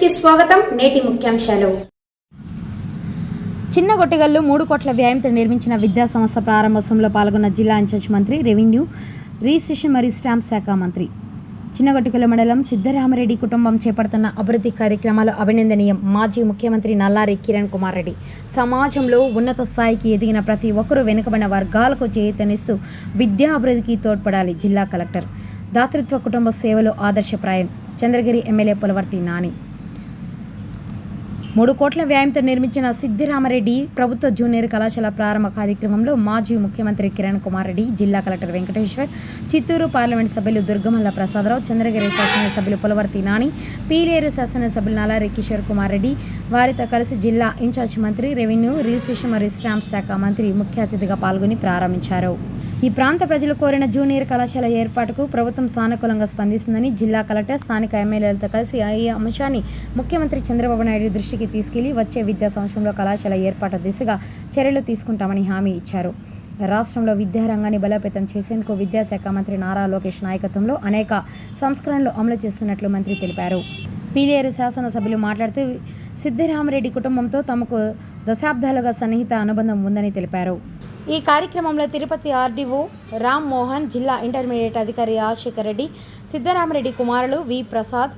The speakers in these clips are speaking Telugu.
కి స్వాగతం. నేటి ముఖ్యాంశాలు. చిన్నగొట్టిగల్లు 3 కోట్ల వ్యయంతో నిర్మించిన విద్యా సంస్థ ప్రారంభోత్సవంలో పాల్గొన్న జిల్లా ఇన్ఛార్జ్ మంత్రి, రెవెన్యూ, రిజిస్ట్రేషన్ మరియు స్టాంప్ శాఖ మంత్రి. చిన్నగొట్టిగల్లు మండలం సిద్ధరామరెడ్డి కుటుంబం చేపడుతున్న అభివృద్ధి కార్యక్రమాలు అభినందనీయం. మాజీ ముఖ్యమంత్రి నల్లారి కిరణ్ కుమార్ రెడ్డి. సమాజంలో ఉన్నత స్థాయికి ఎదిగిన ప్రతి ఒక్కరూ వెనుకబడిన వర్గాలకు చేయూతనిస్తూ విద్యా అభివృద్ధికి తోడ్పడాలి. జిల్లా కలెక్టర్. దాతృత్వ కుటుంబ సేవలు ఆదర్శప్రాయం. చంద్రగిరి ఎమ్మెల్యే పులవర్తి నాని. 3 కోట్ల వ్యయంతో నిర్మించిన సిద్ధిరామరెడ్డి ప్రభుత్వ జూనియర్ కళాశాల ప్రారంభ కార్యక్రమంలో మాజీ ముఖ్యమంత్రి కిరణ్ కుమార్ రెడ్డి, జిల్లా కలెక్టర్ వెంకటేశ్వర్, చిత్తూరు పార్లమెంట్ సభ్యులు దుర్గమల్ల ప్రసాదరావు, చంద్రగిరి శాసనసభ్యులు పులవర్తి నాని, పీలేరు శాసనసభ్యులు నల్లారి కిషోర్ కుమార్ రెడ్డి వారితో కలిసి జిల్లా ఇన్ఛార్జ్ మంత్రి, రెవెన్యూ, రిజిస్ట్రేషన్ మరియు స్టాంప్ శాఖ మంత్రి ముఖ్య అతిథిగా పాల్గొని ప్రారంభించారు. ఈ ప్రాంత ప్రజలు కోరిన జూనియర్ కళాశాల ఏర్పాటుకు ప్రభుత్వం సానుకూలంగా స్పందిస్తుందని జిల్లా కలెక్టర్ స్థానిక ఎమ్మెల్యేలతో కలిసి ఈ అంశాన్ని ముఖ్యమంత్రి చంద్రబాబు నాయుడు దృష్టికి తీసుకెళ్లి వచ్చే విద్యా సంవత్సరంలో కళాశాల ఏర్పాటు దిశగా చర్యలు తీసుకుంటామని హామీ ఇచ్చారు. రాష్ట్రంలో విద్యారంగాన్ని బలోపేతం చేసేందుకు విద్యాశాఖ మంత్రి నారా లోకేష్ నాయకత్వంలో అనేక సంస్కరణలు అమలు చేస్తున్నట్లు మంత్రి తెలిపారు. పీలేరు శాసనసభ్యులు మాట్లాడుతూ సిద్ధిరామరెడ్డి కుటుంబంతో తమకు దశాబ్దాలుగా సన్నిహిత అనుబంధం ఉందని తెలిపారు. ఈ కార్యక్రమంలో తిరుపతి ఆర్డీఓ రామ్ మోహన్, జిల్లా ఇంటర్మీడియట్ అధికారి రాజశేఖర్ రెడ్డి, సిద్ధరామరెడ్డి కుమారులు వి ప్రసాద్,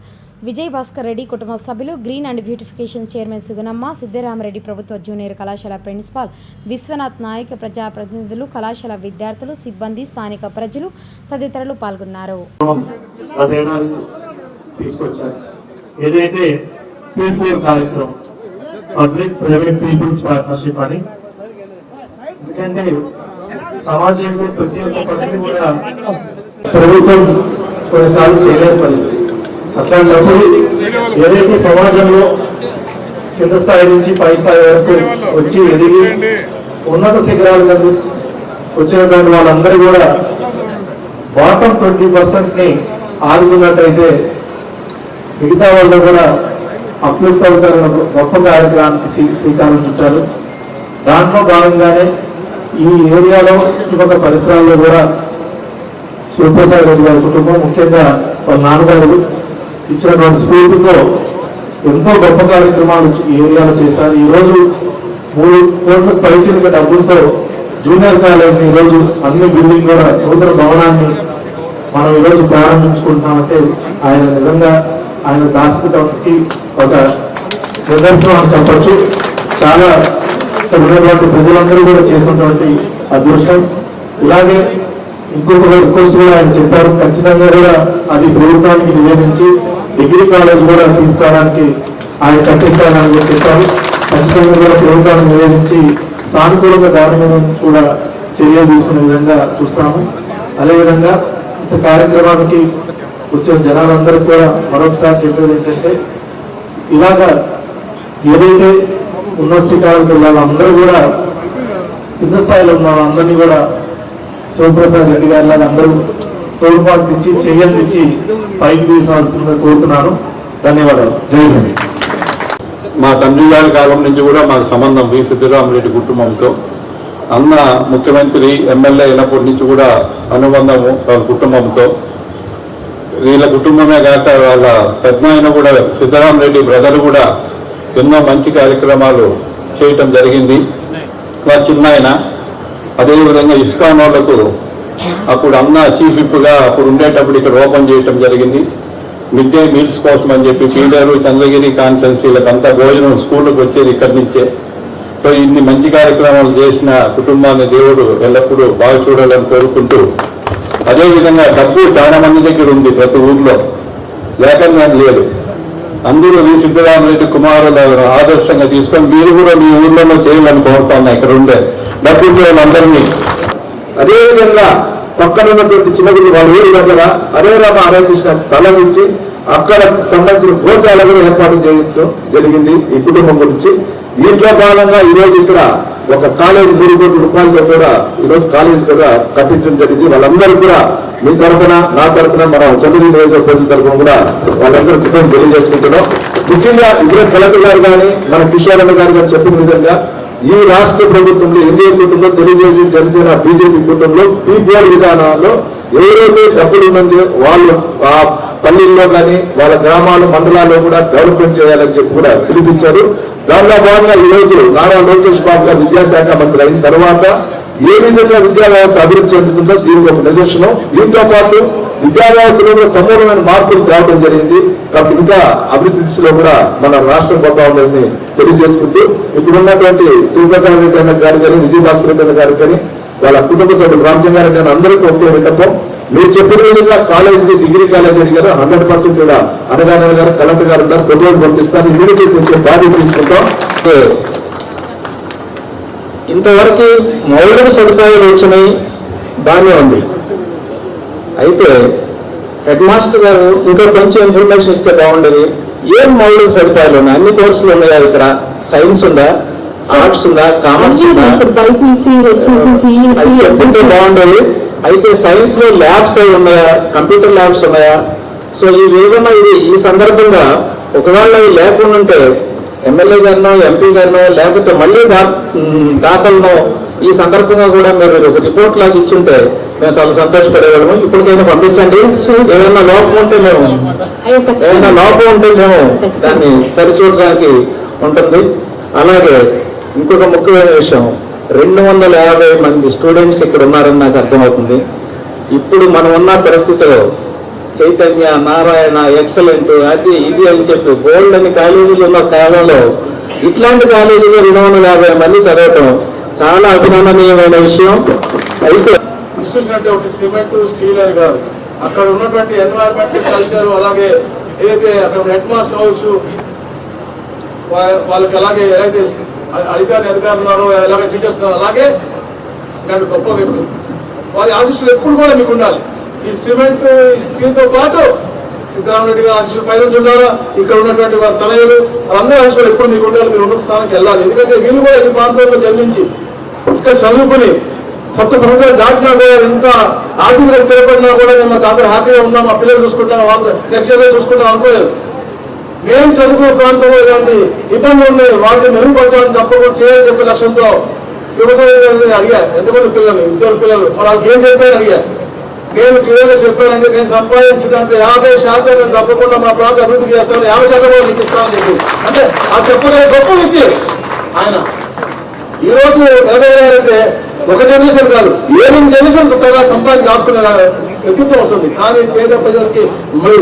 విజయ్ భాస్కర్ రెడ్డి కుటుంబ సభ్యులు, green and beautification chairman Sugunamma, Siddharamareddy ప్రభుత్వ జూనియర్ కళాశాల ప్రిన్సిపాల్ విశ్వనాథ్ నాయక్, ప్రజాప్రతినిధులు, కళాశాల విద్యార్థులు, సిబ్బంది, స్థానిక ప్రజలు తదితరులు పాల్గొన్నారు. ఎందుకంటే సమాజంలో ప్రతి ఒక్క పనిని కూడా ప్రభుత్వం కొన్నిసార్లు చేయలేని పరిస్థితి. అట్లాంటప్పుడు ఏదైతే సమాజంలో కింద స్థాయి నుంచి పై స్థాయి వరకు వచ్చి ఎదిగి ఉన్నత శిఖరాలకు వచ్చినటువంటి వాళ్ళందరూ కూడా బాటం 20% ఆదుకున్నట్టయితే మిగతా వాళ్ళు కూడా అప్లిఫ్ట్ అవుతారన్న గొప్ప కార్యక్రమానికి శ్రీకారం చుట్టారు. దాంట్లో భాగంగానే ఈ ఏరియాలో చుట్టుపక్కల పరిసరాల్లో కూడా శివప్రసాద్ రెడ్డి గారి కుటుంబం, ముఖ్యంగా వాళ్ళ నాన్నగారు ఇచ్చినటువంటి స్ఫూర్తితో ఎంతో గొప్ప కార్యక్రమాలు ఈ ఏరియాలో చేశారు. ఈరోజు 3 కోట్ల పైచిలుక డబ్బులతో జూనియర్ కాలేజీని ఈరోజు అన్ని బిల్డింగ్ కూడా నూతన భవనాన్ని మనం ఈరోజు ప్రారంభించుకుంటున్నామంటే ఆయన నిజంగా ఆయన దాచుకోవడానికి ఒక నిదర్శనం అని చెప్పచ్చు. చాలా ఉన్నటువంటి ప్రజలందరూ కూడా చేసినటువంటి అదృష్టం. ఇలాగే ఇంకొక రిక్వెస్ట్ కూడా ఆయన చెప్పారు, ఖచ్చితంగా కూడా అది ప్రభుత్వానికి నివేదించి డిగ్రీ కాలేజ్ కూడా తీసుకోవడానికి ఆయన కట్టిస్తారని చెప్పారు. ఖచ్చితంగా కూడా ప్రభుత్వానికి నివేదించి సానుకూలంగా దాని మీద కూడా చర్యలు తీసుకునే విధంగా చూస్తాము. అదేవిధంగా ఇంత కార్యక్రమానికి వచ్చిన జనాలందరూ కూడా మరొకసారి చెప్పేది ఏంటంటే, ఇలాగా ఏదైతే ఉన్నత శిఖరాలకు వెళ్ళాలి అందరూ కూడా కింద స్థాయిలో ఉన్న వాళ్ళందరినీ కూడా శివప్రసాద్ రెడ్డి గారి లాగా అందరూ తోడ్పాటు తెచ్చి చెయ్యలు తెచ్చి పైకి తీసుకోవాల్సిందిగా కోరుతున్నాను. ధన్యవాదాలు. జై హింద్. మా తండ్రి గారి కాలం నుంచి కూడా మాకు సంబంధం వి సిద్ధరామరెడ్డి కుటుంబంతో. అన్న ముఖ్యమంత్రి, ఎమ్మెల్యే అయినప్పటి నుంచి కూడా అనుబంధము వాళ్ళ కుటుంబంతో. వీళ్ళ కుటుంబమే కాక వాళ్ళ పెద్ద ఆయన కూడా సిద్ధరామరెడ్డి బ్రదర్ కూడా ఎన్నో మంచి కార్యక్రమాలు చేయటం జరిగింది. మా చిన్న ఆయన అదేవిధంగా ఇస్కాన్ వాళ్ళకు అప్పుడు అన్న చీఫ్ విప్గా అప్పుడు ఉండేటప్పుడు ఇక్కడ ఓపెన్ చేయటం జరిగింది. మిడ్ డే మీల్స్ కోసం అని చెప్పి పీలేరు, చంద్రగిరి కాన్స్టిట్యున్సీలకు అంతా భోజనం స్కూళ్ళకు వచ్చేది ఇక్కడి నుంచే. సో ఇన్ని మంచి కార్యక్రమాలు చేసిన కుటుంబాన్ని దేవుడు ఎల్లప్పుడూ బాగా చూడాలని కోరుకుంటూ, అదేవిధంగా డబ్బు చాలా మంది దగ్గర ఉంది ప్రతి ఊర్లో, లేకుండా లేదు. అందరూ వి సిద్ధరామరెడ్డి కుమారులను ఆదర్శంగా తీసుకొని మీరు కూడా మీ ఊళ్ళలో చేయాలని కోరుతున్నా. ఇక్కడ ఉండే డబ్బులు వాళ్ళందరినీ. అదేవిధంగా పక్కన ఉన్నటువంటి చిన్నగురు వాళ్ళ ఊరి దగ్గర హరే రామ హరే కృష్ణ స్థలం ఇచ్చి అక్కడ సంబంధించిన గోశాల కూడా ఏర్పాటు చేయడం జరిగింది ఈ కుటుంబం గురించి. దీంట్లో భాగంగా ఈరోజు ఇక్కడ ఒక కాలేజీ 3 కోట్ల రూపాయలతో కూడా ఈరోజు కాలేజీ కూడా కట్టించడం జరిగింది. వాళ్ళందరూ కూడా మీ తరఫున, నా తరఫున, మన చంద్రగిరి నియోజకవర్గం తరఫున కూడా వాళ్ళందరూ కృతజ్ఞతలు తెలియజేసుకుంటున్నాం. ముఖ్యంగా ఇద్దరు కలెక్టర్ గారు కానీ మన కిషోర్ రెడ్డి గారు కానీ చెప్పిన విధంగా ఈ రాష్ట్ర ప్రభుత్వంలో ఎన్డీఏ కూటమిలో తెలుగుదేశం, జనసేన, బీజేపీ కూటమిలో ఈ 4 విధానాల్లో ఎవరైతే డబ్బులు ఉన్నది వాళ్ళు ఆ పల్లెల్లో కానీ వాళ్ళ గ్రామాలు మండలాల్లో కూడా డెవలప్మెంట్ చేయాలని చెప్పి కూడా పిలిపించారు. దానిలో భాగంగా ఈ రోజు నారా లోకేష్ బాబు గారు విద్యాశాఖ మంత్రి అయిన తర్వాత ఏ విధంగా విద్యా వ్యవస్థ అభివృద్ధి చెందుతుందో దీనికి ఒక నిదర్శనం. దీంతో పాటు విద్యా వ్యవస్థలో కూడా సమూలమైన మార్పులు తేవడం జరిగింది. కాబట్టి ఇంకా అభివృద్ధి దిశలో కూడా మన రాష్ట్రం పోతా ఉందని తెలియజేసుకుంటూ ఇప్పుడున్నటువంటి శివప్రసాద్ రెడ్డి అన్న గారు కానీ విజయభాస్కర్ రెడ్డి అన్న గారు కానీ వాళ్ళ కుటుంబ సభ్యులు రామచంద్రారెడ్డి అని అందరికీ ఒకే విన్నపం. మీరు చెప్పిన విధంగా కాలేజీ డిగ్రీ కాలేజ్ అడిగారు 100% కూడా అనగానే గారు కలెక్టర్ గారు ఉన్నారు. ప్రజలు పంపిస్తాను ఇమీడియట్లీ కొంచెం బాధ్యత తీసుకుంటాం. ఇంతవరకు మౌలిక సదుపాయాలు వచ్చినాయి, బాగానే ఉంది. అయితే హెడ్ మాస్టర్ గారు ఇంకా కొంచెం ఇన్ఫర్మేషన్ ఇస్తే బాగుండేది. ఏం మౌలిక సదుపాయాలు ఉన్నాయి? అన్ని కోర్సులు ఉన్నాయా? ఇక్కడ సైన్స్ ఉందా, ఆర్ట్స్ ఉందా, కామర్స్ ఉందా? అది చెప్తే బాగుండేది. అయితే సైన్స్ లో ల్యాబ్స్ అవి ఉన్నాయా, కంప్యూటర్ ల్యాబ్స్ ఉన్నాయా? సో ఈ విధంగా ఈ సందర్భంగా ఒకవేళ అవి లేకుండా ఉంటే ఎమ్మెల్యే గారినో ఎంపీ గారినో లేకపోతే మళ్ళీ దాతలను ఈ సందర్భంగా కూడా మీరు ఒక రిపోర్ట్ లాగా ఇచ్చుంటే మేము చాలా సంతోషపడేవాళ్ళము. ఇప్పటికైనా పంపించండి. ఏదైనా లోపం ఉంటే మేము దాన్ని సరిచూడడానికి ఉంటుంది. అలాగే ఇంకొక ముఖ్యమైన విషయం, 250 మంది స్టూడెంట్స్ ఇక్కడ ఉన్నారని నాకు అర్థమవుతుంది. ఇప్పుడు మనం ఉన్న పరిస్థితిలో చైతన్య, నారాయణ, ఎక్సలెంట్, అది ఇది అని చెప్పి గోల్డ్ అని కాలేజీలు ఉన్న కాలంలో ఇట్లాంటి కాలేజీలో 250 మంది చదవటం చాలా అభినందనీయమైన విషయం. అయితే సిమెంట్ స్టీల్ అని కాదు, అక్కడ ఉన్నటువంటి ఎన్వైరన్మెంట్ కల్చర్, అలాగే ఏదైతే అక్కడ హెడ్ మాస్టర్ అవ్వచ్చు వాళ్ళకి అలాగే ఏదైతే అధికారులు ఉన్నారో ఎలాగే టీచర్స్ ఉన్నారో అలాగే ఇలాంటి గొప్ప వ్యక్తులు వారి ఆశీస్సులు ఎప్పుడు కూడా మీకు ఉండాలి. ఈ సిమెంట్ ఈ స్టీల్ తో పాటు సిద్ధరామరెడ్డి గారు ఆశీస్సులు పైన ఉండాలా, ఇక్కడ ఉన్నటువంటి వారి తనయులు వాళ్ళందరూ ఆశీస్సులు ఎప్పుడు మీకు ఉండాలి. మీరు ఉన్నత స్థానానికి వెళ్ళాలి. ఎందుకంటే వీళ్ళు కూడా ఈ ప్రాంతంలో జన్మించి ఇక్కడ చదువుకుని 7 సంవత్సరాలు దాటినా కూడా ఎంత ఆర్థికంగా స్థిరపడినా కూడా మేము మా తాత హ్యాపీగా ఉన్నాం, మా పిల్లలు చూసుకుంటాం, వాళ్ళ నెక్స్ట్ ఇయర్ చూసుకుంటాం అనుకోలేదు. మేము చదువుకునే ప్రాంతంలో ఇలాంటి ఇబ్బందులు ఉన్నాయి, వాటిని మెరుగుపరచాలని తప్పకుండా చేయాలని చెప్పే లక్ష్యంతో శివసేన అడిగా ఎంతమంది పిల్లలు, 2 పిల్లలు వాళ్ళకి ఏం చెప్పాను అడిగా. నేను క్లియర్గా చెప్పానంటే నేను సంపాదించడానికి 50% నేను తప్పకుండా మా ప్రాంతం అభివృద్ధి చేస్తాను, 50% కూడా నీకు ఇస్తానని చెప్పి. అంటే ఆ చెప్పగలిగే గొప్ప వ్యక్తి ఆయన. ఈ రోజు ఎదగారంటే ఒక జనరేషన్ కాదు, 7 జనరేషన్ కొత్తగా సంపాదించి దాచుకునే వ్యక్తిత్వం వస్తుంది. కానీ పేద ప్రజలకి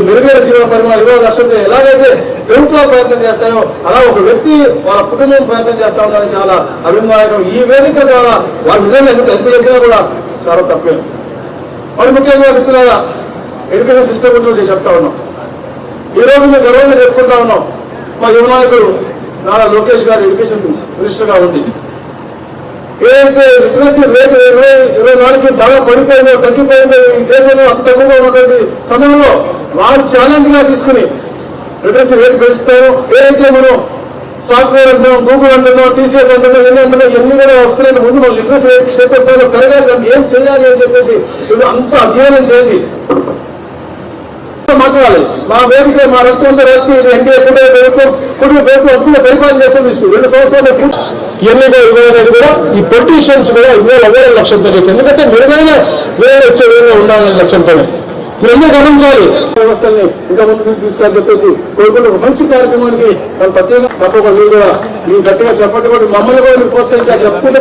మెరుగైన జీవన పరిమాణం 20 లక్షలతో ఎలాగైతే ప్రభుత్వాలు ప్రయత్నం చేస్తాయో అలా ఒక వ్యక్తి వాళ్ళ కుటుంబం ప్రయత్నం చేస్తా ఉందని చాలా అభిమానం. ఈ వేదిక ద్వారా వాళ్ళు నిజంగా ఎంత చెప్పినా కూడా చాలా తప్పే. మరి ముఖ్యంగా వ్యక్తులారా ఎడ్యుకేషన్ సిస్టమ్ గురించి చెప్తా ఉన్నాం. ఈ రోజు మేము గర్వంగా చెప్పుకుంటా ఉన్నాం, మా యువ నాయకుడు నారా లోకేష్ గారు ఎడ్యుకేషన్ మినిస్టర్గా ఉండి ఏదైతే లిటరసీ రేటు 24 బాగా పడిపోయిందో, తగ్గిపోయిందో, ఈ దేశంలో అతి తక్కువగా ఉన్నటువంటి సమయంలో వాళ్ళు ఛాలెంజ్ గా తీసుకుని లిటరసీ రేటు పెంచుతారు. ఏదైతే మనం సాఫ్ట్వేర్ అంటున్నాం, గూగుల్ అంటున్నాం, టీసీఎస్ అంటున్నాం, ఎన్ని అంటున్నాం, ఇవన్నీ కూడా వస్తున్నాయి. ముందు మనం లిటరసీ రేట్ క్షేత్రంలో పెరగాలి, ఏం చేయాలి అని చెప్పేసి ఇది అంత అధ్యయనం చేసి మాట్లాడాలి. మా వేదిక మా రక్తంతో రాష్ట్రం ఇది ఎన్డీఏ కుటుంబ ప్రభుత్వం పరిపాలన చేస్తుంది. 2 సంవత్సరాలు ఎన్నికలు ఇవ్వలేదు కూడా ఈ పొలిటీషియన్స్ కూడా ఇవాళ అవ్వే లక్ష్యంతో చేస్తారు. ఎందుకంటే మెరుగైన వేరే వచ్చే వేరే ఉండాలనే లక్ష్యంతోనే మీరు ఎందుకు గమనించాలి. వ్యవస్థల్ని ఇంకా ముందుకు తీసుకొని చెప్పేసి కోరుకుంటే ఒక మంచి కార్యక్రమానికి వాళ్ళు ప్రత్యేకంగా తప్పకుండా మీరు కూడా మీ గట్టిగా చెప్పండి. మమ్మల్ని కూడా మీరు ప్రోత్సహించాలి. చెప్పుకుంటే